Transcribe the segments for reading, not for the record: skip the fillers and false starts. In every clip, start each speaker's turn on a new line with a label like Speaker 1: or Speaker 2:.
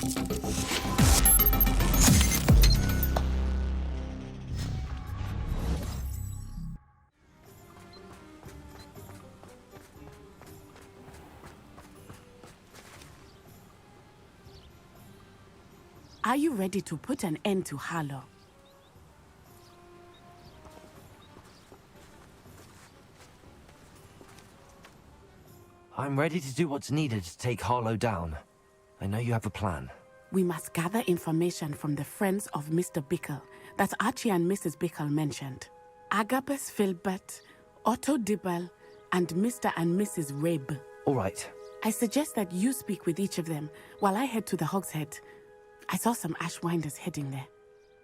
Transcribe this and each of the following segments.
Speaker 1: Are you ready to put an end to Harlow?
Speaker 2: I'm ready to do what's needed to take Harlow down. I know you have a plan.
Speaker 1: We must gather information from the friends of Mr. Bickle that Archie and Mrs. Bickle mentioned. Agabus Filbert, Otto Dibble, and Mr. and Mrs. Rabe.
Speaker 2: All right.
Speaker 1: I suggest that you speak with each of them while I head to the Hogshead. I saw some Ashwinders heading there.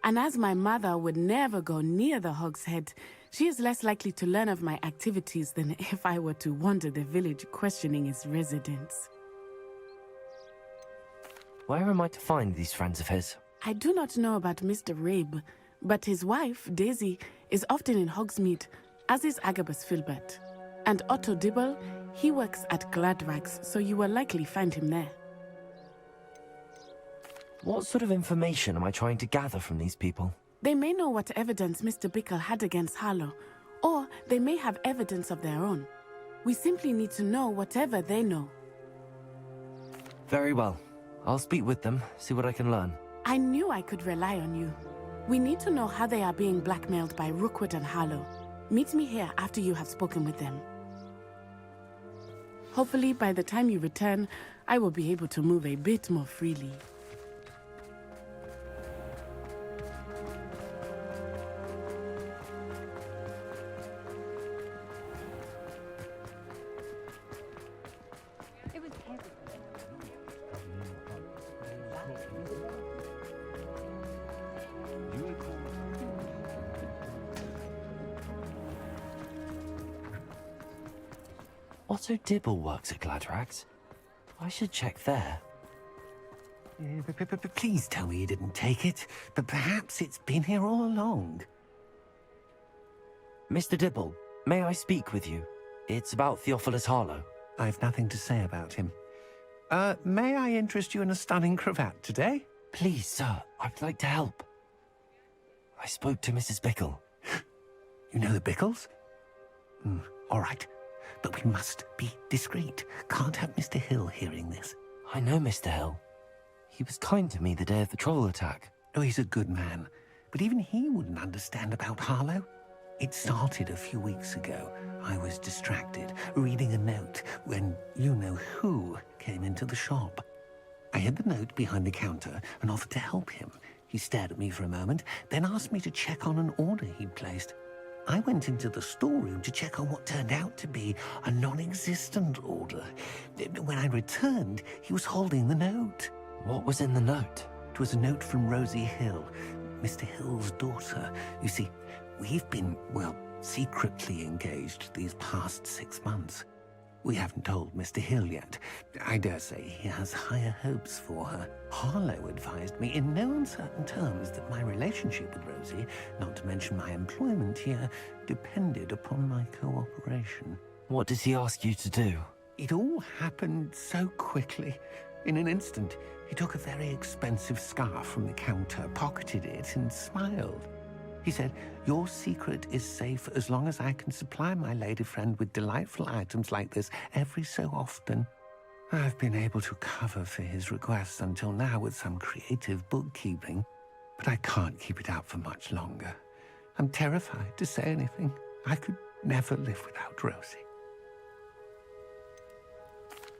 Speaker 1: And as my mother would never go near the Hogshead, she is less likely to learn of my activities than if I were to wander the village questioning its residents.
Speaker 2: Where am I to find these friends of his?
Speaker 1: I do not know about Mr. Rabe, but his wife, Daisy, is often in Hogsmeade, as is Agabus Filbert. And Otto Dibble, he works at Gladrags, so you will likely find him there.
Speaker 2: What sort of information am I trying to gather from these people?
Speaker 1: They may know what evidence Mr. Bickle had against Harlow, or they may have evidence of their own. We simply need to know whatever they know.
Speaker 2: Very well. I'll speak with them, see what I can learn.
Speaker 1: I knew I could rely on you. We need to know how they are being blackmailed by Rookwood and Harlow. Meet me here after you have spoken with them. Hopefully, by the time you return, I will be able to move a bit more freely.
Speaker 2: Otto Dibble works at Gladrags. I should check there.
Speaker 3: Please tell me you didn't take it, but perhaps it's been here all along.
Speaker 2: Mr. Dibble, may I speak with you? It's about Theophilus Harlow.
Speaker 3: I've nothing to say about him. May I interest you in a stunning cravat today?
Speaker 2: Please, sir, I'd like to help. I spoke to Mrs. Bickle.
Speaker 3: You know the Bickles? All right. But we must be discreet. Can't have Mr. Hill hearing this.
Speaker 2: I know Mr. Hill. He was kind to me the day of the troll attack.
Speaker 3: Oh, he's a good man. But even he wouldn't understand about Harlow. It started a few weeks ago. I was distracted, reading a note, when you-know-who came into the shop. I hid the note behind the counter and offered to help him. He stared at me for a moment, then asked me to check on an order he'd placed. I went into the storeroom to check on what turned out to be a non-existent order. When I returned, he was holding the note.
Speaker 2: What was in the note?
Speaker 3: It was a note from Rosie Hill, Mr. Hill's daughter. You see, we've been, well, secretly engaged these past 6 months. We haven't told Mr. Hill yet. I dare say he has higher hopes for her. Harlow advised me in no uncertain terms that my relationship with Rosie, not to mention my employment here, depended upon my cooperation.
Speaker 2: What did he ask you to do?
Speaker 3: It all happened so quickly. In an instant, he took a very expensive scarf from the counter, pocketed it, and smiled. He said, "Your secret is safe as long as I can supply my lady friend with delightful items like this every so often." I've been able to cover for his requests until now with some creative bookkeeping, but I can't keep it up for much longer. I'm terrified to say anything. I could never live without Rosie.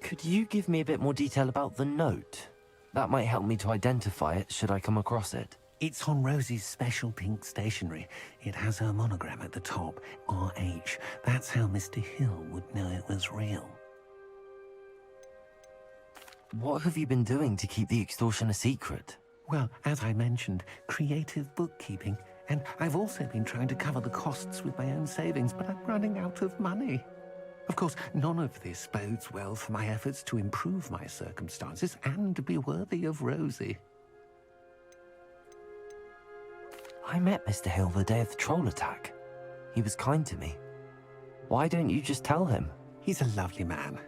Speaker 2: Could you give me a bit more detail about the note? That might help me to identify it should I come across it.
Speaker 3: It's on Rosie's special pink stationery. It has her monogram at the top, RH. That's how Mr. Hill would know it was real.
Speaker 2: What have you been doing to keep the extortion a secret?
Speaker 3: Well, as I mentioned, creative bookkeeping. And I've also been trying to cover the costs with my own savings, but I'm running out of money. Of course, none of this bodes well for my efforts to improve my circumstances and be worthy of Rosie.
Speaker 2: I met Mr. Hill the day of the troll attack. He was kind to me. Why don't you just tell him?
Speaker 3: He's a lovely man.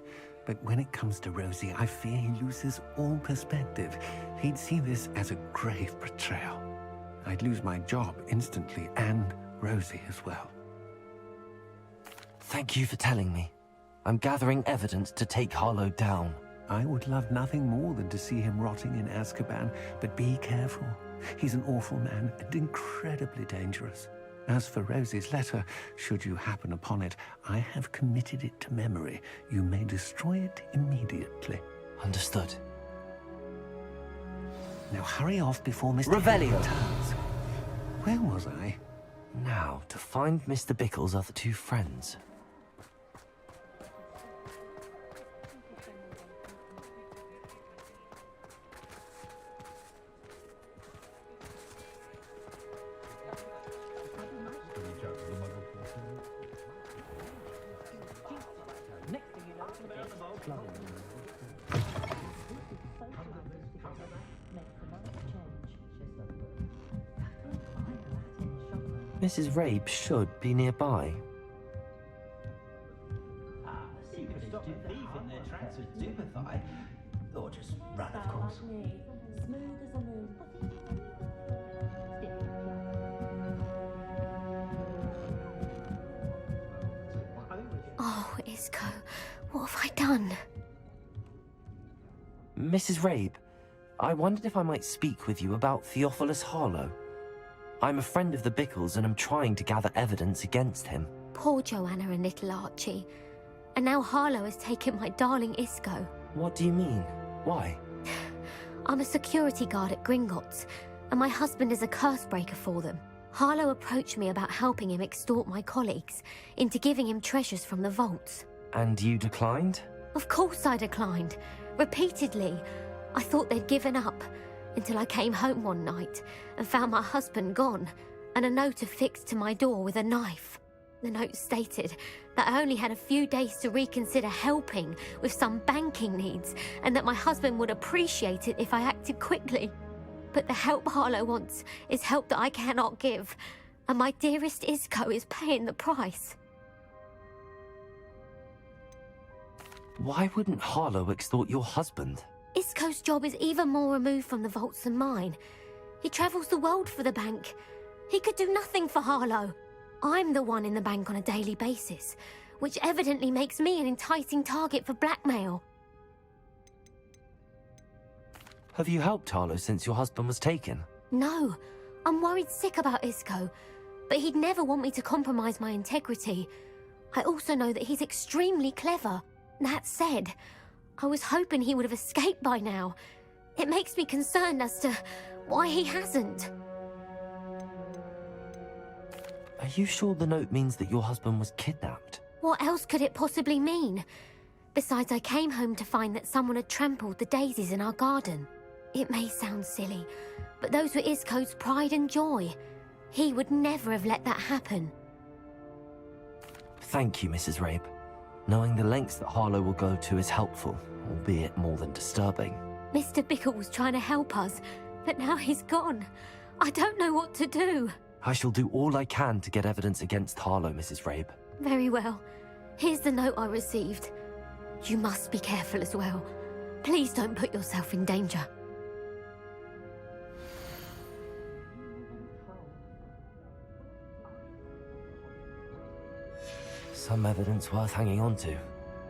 Speaker 3: But when it comes to Rosie, I fear he loses all perspective. He'd see this as a grave betrayal. I'd lose my job instantly, and Rosie as well.
Speaker 2: Thank you for telling me. I'm gathering evidence to take Harlow down.
Speaker 3: I would love nothing more than to see him rotting in Azkaban, but be careful. He's an awful man and incredibly dangerous. As for Rosie's letter, should you happen upon it, I have committed it to memory. You may destroy it immediately.
Speaker 2: Understood.
Speaker 3: Now hurry off before Mr.
Speaker 2: Revelio.
Speaker 3: Hill returns. Where was I?
Speaker 2: Now, to find Mr. Bickle's other two friends. Mrs. Rabe should be nearby.
Speaker 4: Secret is to thief in their tracks with stupefy, or just run, of course.
Speaker 5: Smooth as a moon. Oh, Isco, what have I done?
Speaker 2: Mrs. Rabe, I wondered if I might speak with you about Theophilus Harlow. I'm a friend of the Bickles and I'm trying to gather evidence against him.
Speaker 5: Poor Joanna and little Archie. And now Harlow has taken my darling Isco.
Speaker 2: What do you mean? Why?
Speaker 5: I'm a security guard at Gringotts, and my husband is a curse breaker for them. Harlow approached me about helping him extort my colleagues into giving him treasures from the vaults.
Speaker 2: And you declined?
Speaker 5: Of course I declined. Repeatedly. I thought they'd given up, until I came home one night and found my husband gone, and a note affixed to my door with a knife. The note stated that I only had a few days to reconsider helping with some banking needs, and that my husband would appreciate it if I acted quickly. But the help Harlow wants is help that I cannot give, and my dearest Isco is paying the price.
Speaker 2: Why wouldn't Harlow extort your husband?
Speaker 5: Isco's job is even more removed from the vaults than mine. He travels the world for the bank. He could do nothing for Harlow. I'm the one in the bank on a daily basis, which evidently makes me an enticing target for blackmail.
Speaker 2: Have you helped Harlow since your husband was taken?
Speaker 5: No, I'm worried sick about Isco, but he'd never want me to compromise my integrity. I also know that he's extremely clever. That said, I was hoping he would have escaped by now. It makes me concerned as to why he hasn't.
Speaker 2: Are you sure the note means that your husband was kidnapped?
Speaker 5: What else could it possibly mean? Besides, I came home to find that someone had trampled the daisies in our garden. It may sound silly, but those were Isco's pride and joy. He would never have let that happen.
Speaker 2: Thank you, Mrs. Rabe. Knowing the lengths that Harlow will go to is helpful, albeit more than disturbing.
Speaker 5: Mr. Bickle was trying to help us, but now he's gone. I don't know what to do.
Speaker 2: I shall do all I can to get evidence against Harlow, Mrs. Rabe.
Speaker 5: Very well. Here's the note I received. You must be careful as well. Please don't put yourself in danger.
Speaker 2: Some evidence worth hanging on to.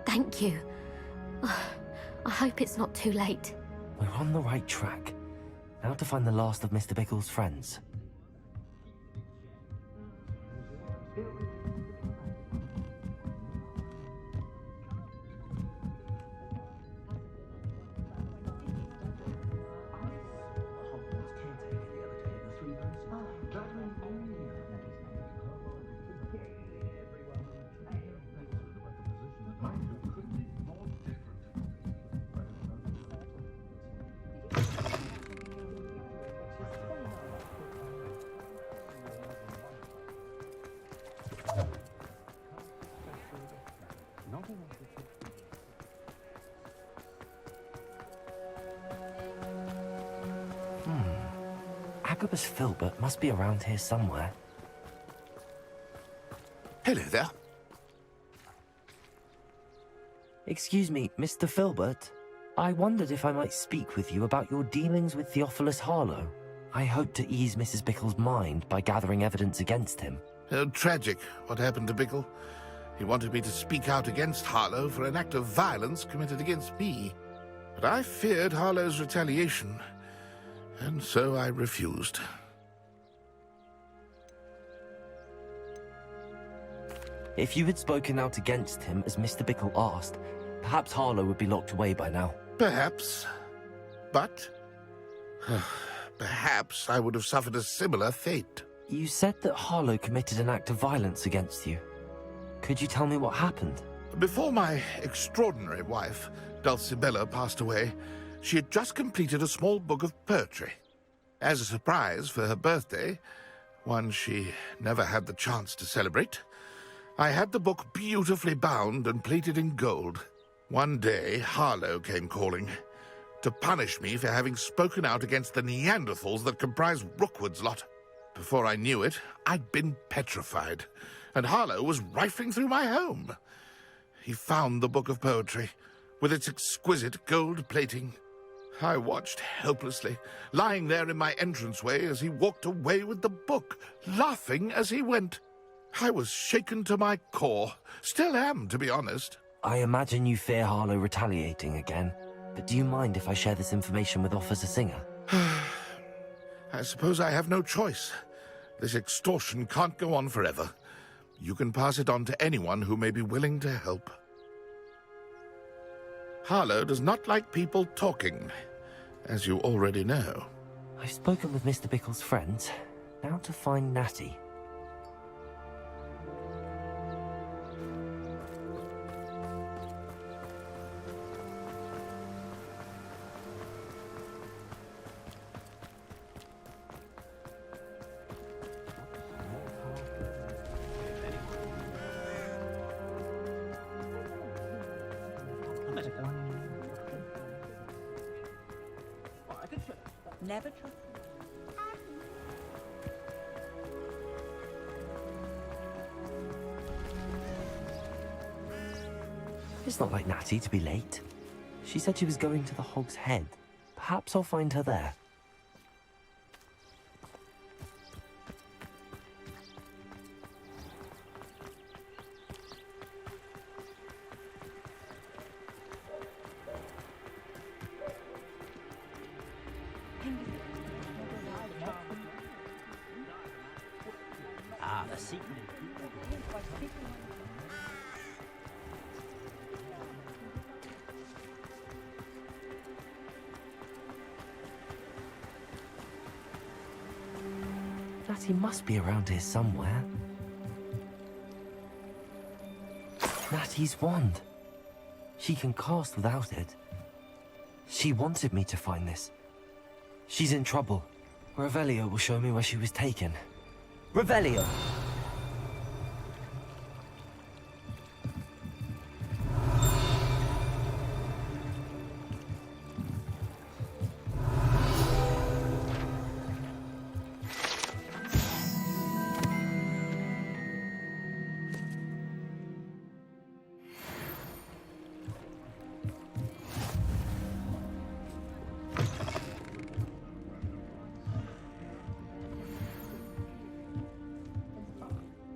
Speaker 5: Thank you. I hope it's not too late.
Speaker 2: We're on the right track. Now to find the last of Mr. Bickle's friends. Agabus Filbert must be around here somewhere.
Speaker 6: Hello there.
Speaker 2: Excuse me, Mr. Filbert? I wondered if I might speak with you about your dealings with Theophilus Harlow. I hope to ease Mrs. Bickle's mind by gathering evidence against him.
Speaker 6: Tragic, what happened to Bickle. He wanted me to speak out against Harlow for an act of violence committed against me. But I feared Harlow's retaliation, and so I refused.
Speaker 2: If you had spoken out against him as Mr. Bickle asked, perhaps Harlow would be locked away by now.
Speaker 6: Perhaps. But perhaps I would have suffered a similar fate.
Speaker 2: You said that Harlow committed an act of violence against you. Could you tell me what happened?
Speaker 6: Before my extraordinary wife, Dulcibella, passed away, she had just completed a small book of poetry. As a surprise for her birthday, one she never had the chance to celebrate, I had the book beautifully bound and plated in gold. One day, Harlow came calling to punish me for having spoken out against the Neanderthals that comprise Rookwood's lot. Before I knew it, I'd been petrified, and Harlow was rifling through my home. He found the book of poetry, with its exquisite gold plating. I watched helplessly, lying there in my entranceway as he walked away with the book, laughing as he went. I was shaken to my core. Still am, to be honest.
Speaker 2: I imagine you fear Harlow retaliating again, but do you mind if I share this information with Officer Singer?
Speaker 6: I suppose I have no choice. This extortion can't go on forever. You can pass it on to anyone who may be willing to help. Harlow does not like people talking, as you already know.
Speaker 2: I've spoken with Mr. Bickle's friends. Now to find Natty.
Speaker 7: Never trust.
Speaker 2: It's not like Natty to be late. She said she was going to the Hog's Head. Perhaps I'll find her there.
Speaker 4: Ah, the secret.
Speaker 2: Natty must be around here somewhere. Natty's wand. She can cast without it. She wanted me to find this. She's in trouble. Revelio will show me where she was taken. Revelio!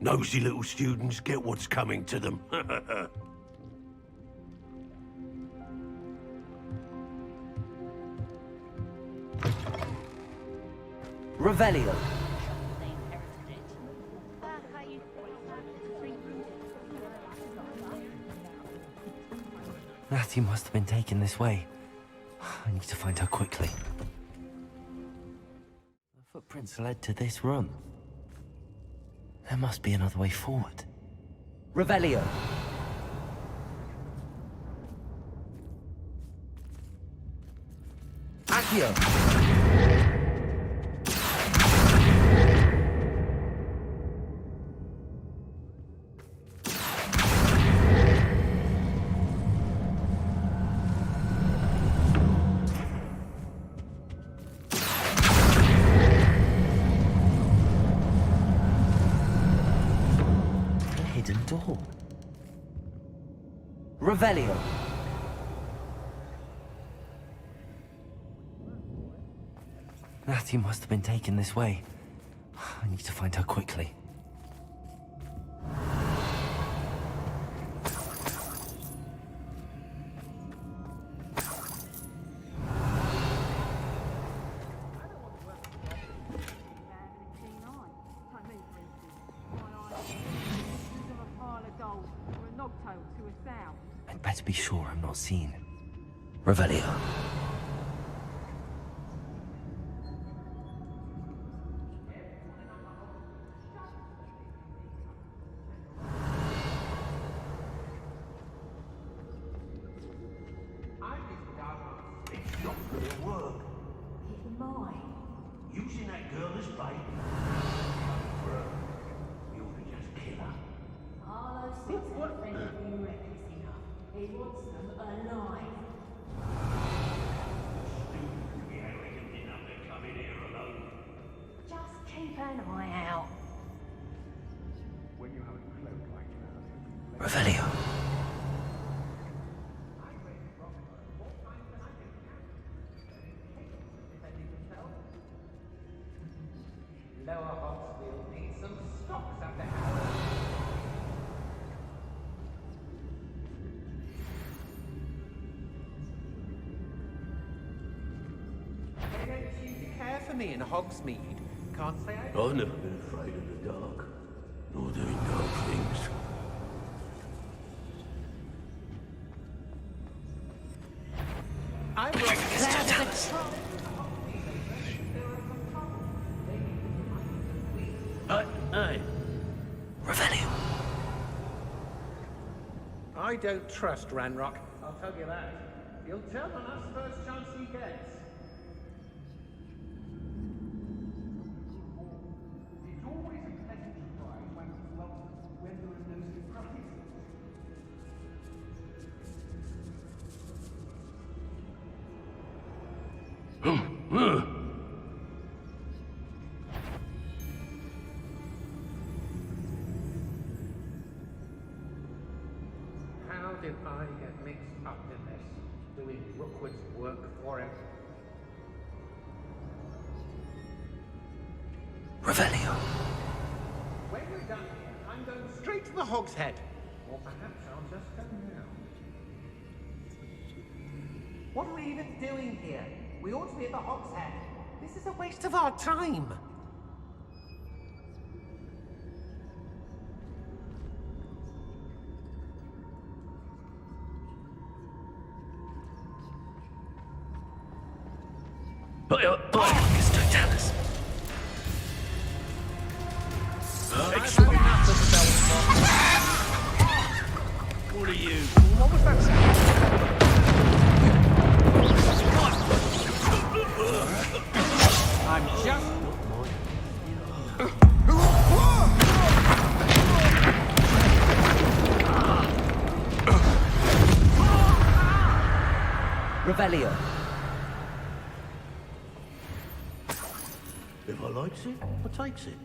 Speaker 8: Nosy little students get what's coming to them.
Speaker 2: Revelio! Natty must have been taken this way. I need to find her quickly. The footprints led to this room. There must be another way forward. Revelio! Accio! Door. Revelio. Natty must have been taken this way. I need to find her quickly. I'd better be sure I'm not seen. Revelio.
Speaker 8: It's not gonna work. Using that girl as bait. You ought to just kill her.
Speaker 7: Harlow sits incredibly reckless enough. He wants them alive. Just keep an eye out.
Speaker 2: Revelio.
Speaker 9: Lower Hogsfield needs some stocks up the house. They don't seem to care for me in Hogsmeade. Can't say I...
Speaker 8: I've never been afraid of the dark, nor doing dark things.
Speaker 9: I'm glad of the trouble.
Speaker 8: Hey,
Speaker 2: Revelio.
Speaker 9: I don't trust Ranrock. I'll tell you that. He'll tell on us first chance he gets. It's always a pleasant surprise when there are no surprises. How did I get mixed up in this? Doing Rookwood's work for him?
Speaker 2: Revelio.
Speaker 9: When we're done here, I'm going straight to the Hog's Head. Or perhaps I'll just go now. What are we even doing here? We ought to be at the Hog's Head. This is a waste of our time.
Speaker 2: It's Totalis.
Speaker 8: what are you?
Speaker 9: What was that sound? I'm just...
Speaker 2: Revelio.
Speaker 8: If I likes it, I takes it.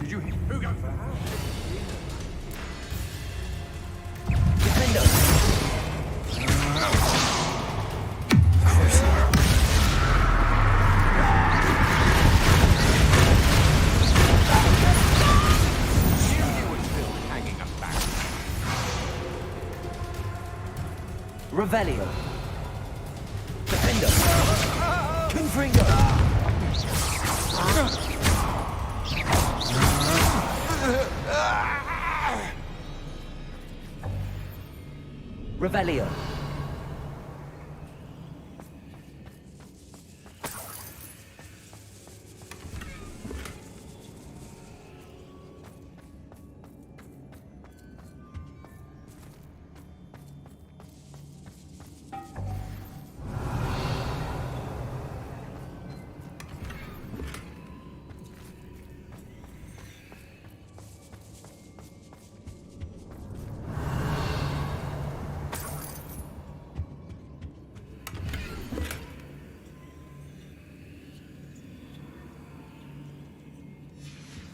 Speaker 9: Did you hear? Who goes for the house?
Speaker 2: Defender. Revelio. Defender. Confringo. Revelio.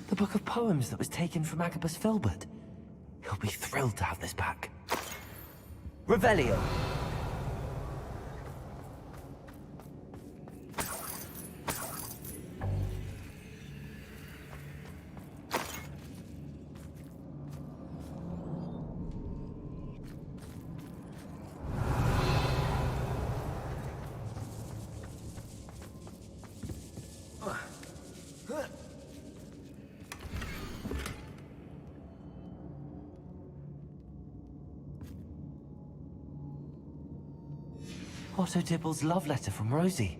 Speaker 2: The book of poems that was taken from Agabus Filbert. He'll be thrilled to have this back. Revelio. Otto Dibble's love letter from Rosie.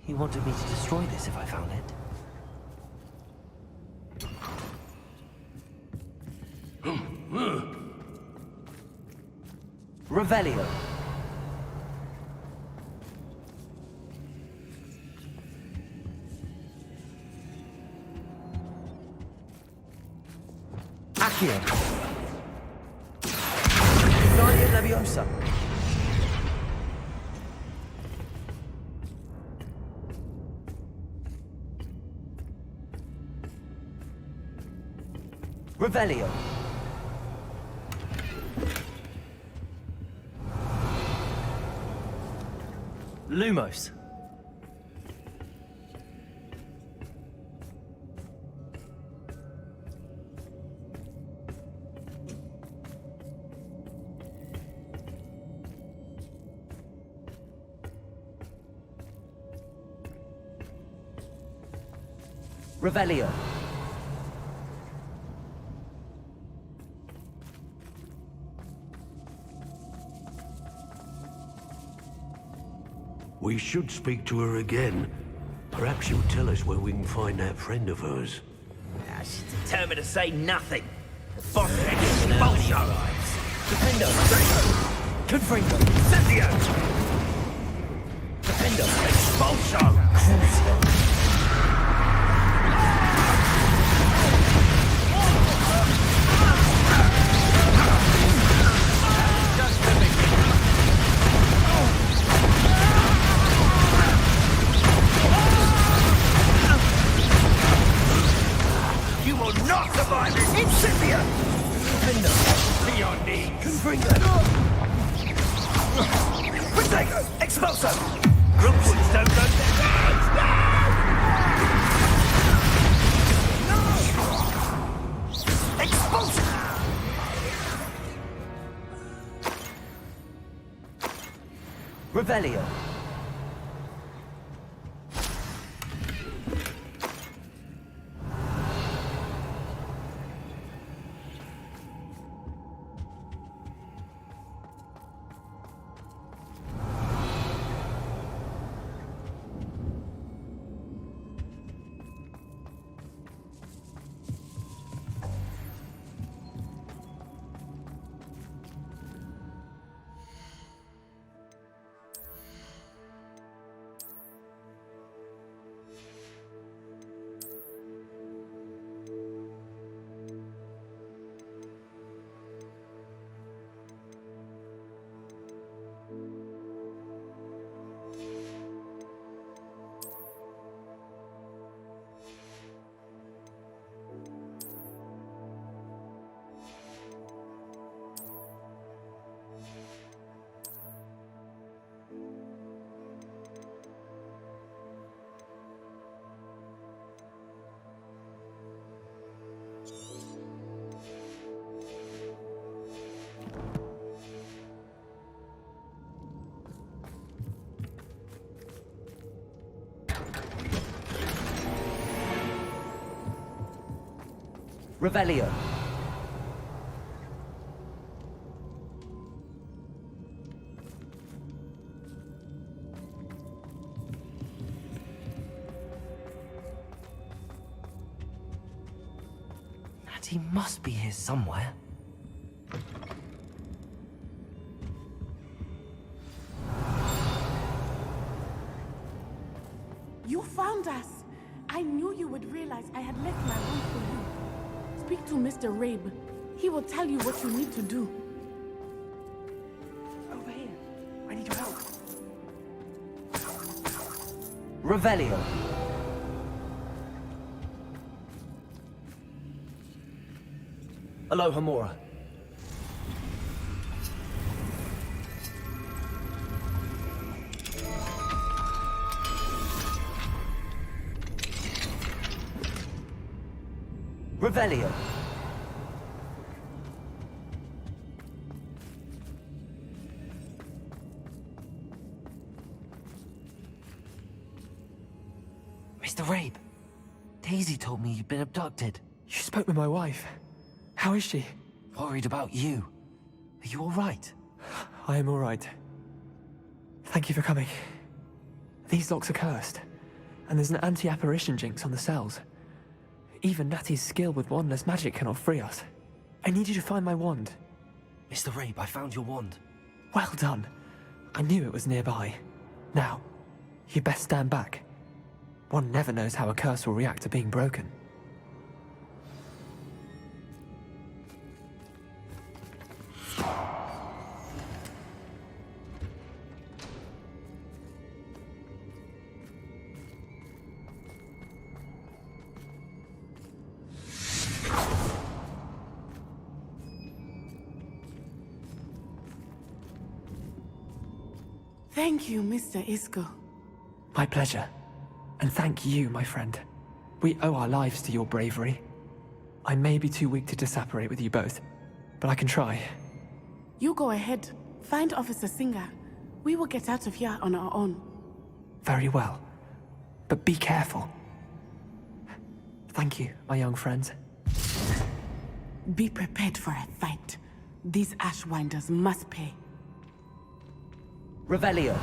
Speaker 2: He wanted me to destroy this if I found it. Revelio. Accio. Guardian Leviosa. Revelio. Lumos. Revelio.
Speaker 8: We should speak to her again. Perhaps she'll tell us where we can find that friend of hers.
Speaker 4: She's determined to say nothing. The boss expulso.
Speaker 2: Defendo. Confringo.
Speaker 4: Incendio. Defendo. Expulso.
Speaker 2: Crucio.
Speaker 4: You will not survive this incendio.
Speaker 2: Defendo.
Speaker 4: To your knees.
Speaker 2: Confringo.
Speaker 4: Protego. Expulso. Crookwoods don't know their names. No! Expulso.
Speaker 2: Revelio. Revelio. Natty must be here somewhere.
Speaker 1: You found us! I knew you would realize I had left my room for you. Speak to Mr. Rabe. He will tell you what you need to do.
Speaker 9: Over here. I need your help.
Speaker 2: Revelio. Alohomora. Revelio. Mr. Rabe, Daisy told me you'd been abducted.
Speaker 10: You spoke with my wife. How is she?
Speaker 2: Worried about you. Are you all right?
Speaker 10: I am all right. Thank you for coming. These locks are cursed, and there's an anti-apparition jinx on the cells. Even Natty's skill with wandless magic cannot free us. I need you to find my wand.
Speaker 2: Mr. Rabe, I found your wand.
Speaker 10: Well done. I knew it was nearby. Now, you best stand back. One never knows how a curse will react to being broken.
Speaker 1: Thank you, Mr. Isco.
Speaker 10: My pleasure. And thank you, my friend. We owe our lives to your bravery. I may be too weak to disapparate with you both, but I can try.
Speaker 1: You go ahead. Find Officer Singer. We will get out of here on our own.
Speaker 10: Very well. But be careful. Thank you, my young friends.
Speaker 1: Be prepared for a fight. These Ashwinders must pay.
Speaker 2: Revelio.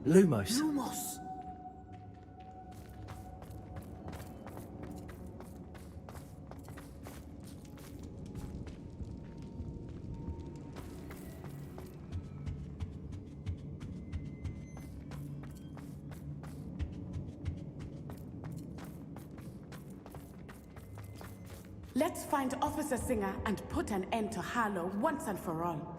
Speaker 2: Lumos.
Speaker 1: Lumos! Let's find Officer Singer and put an end to Harlow once and for all.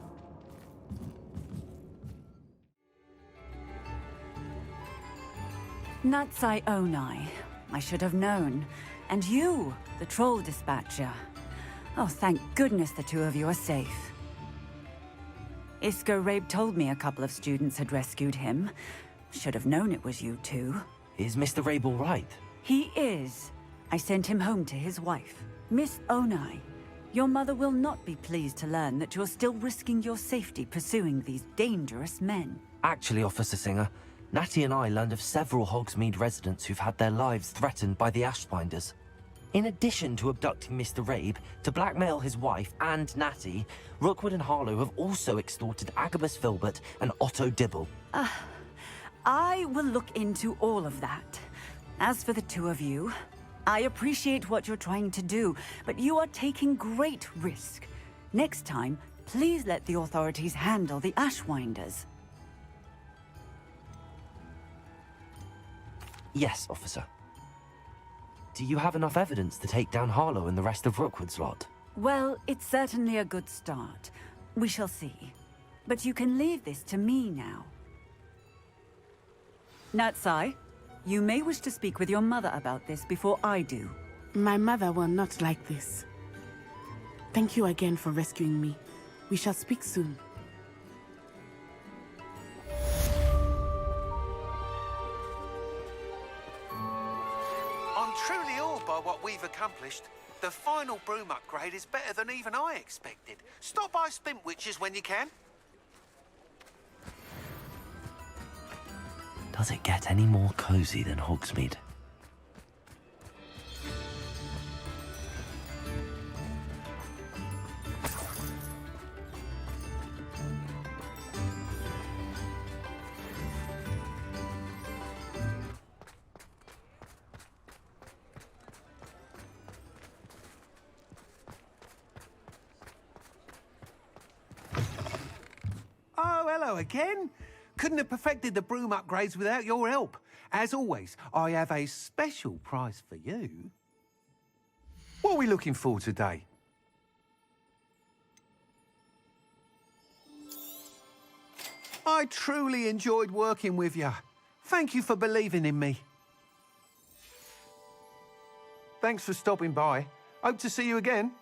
Speaker 11: Natsai Onai. I should have known. And you, the troll dispatcher. Oh, thank goodness the two of you are safe. Isco Rabe told me a couple of students had rescued him. Should have known it was you two.
Speaker 2: Is Mr. Rabe all right?
Speaker 11: He is. I sent him home to his wife. Miss Onai, your mother will not be pleased to learn that you're still risking your safety pursuing these dangerous men.
Speaker 2: Actually, Officer Singer, Natty and I learned of several Hogsmeade residents who've had their lives threatened by the Ashbinders. In addition to abducting Mr. Rabe, to blackmail his wife and Natty, Rookwood and Harlow have also extorted Agabus Filbert and Otto Dibble.
Speaker 11: I will look into all of that. As for the two of you, I appreciate what you're trying to do, but you are taking great risk. Next time, please let the authorities handle the Ashwinders.
Speaker 2: Yes, officer. Do you have enough evidence to take down Harlow and the rest of Rookwood's lot?
Speaker 11: Well, it's certainly a good start. We shall see. But you can leave this to me now. Natsai, you may wish to speak with your mother about this before I do.
Speaker 1: My mother will not like this. Thank you again for rescuing me. We shall speak soon.
Speaker 9: I'm truly awed by what we've accomplished. The final broom upgrade is better than even I expected. Stop by Spintwitches when you can.
Speaker 2: Does it get any more cozy than Hogsmeade?
Speaker 9: Hello again. Couldn't have perfected the broom upgrades without your help. As always, I have a special prize for you. What are we looking for today? I truly enjoyed working with you. Thank you for believing in me. Thanks for stopping by. Hope to see you again.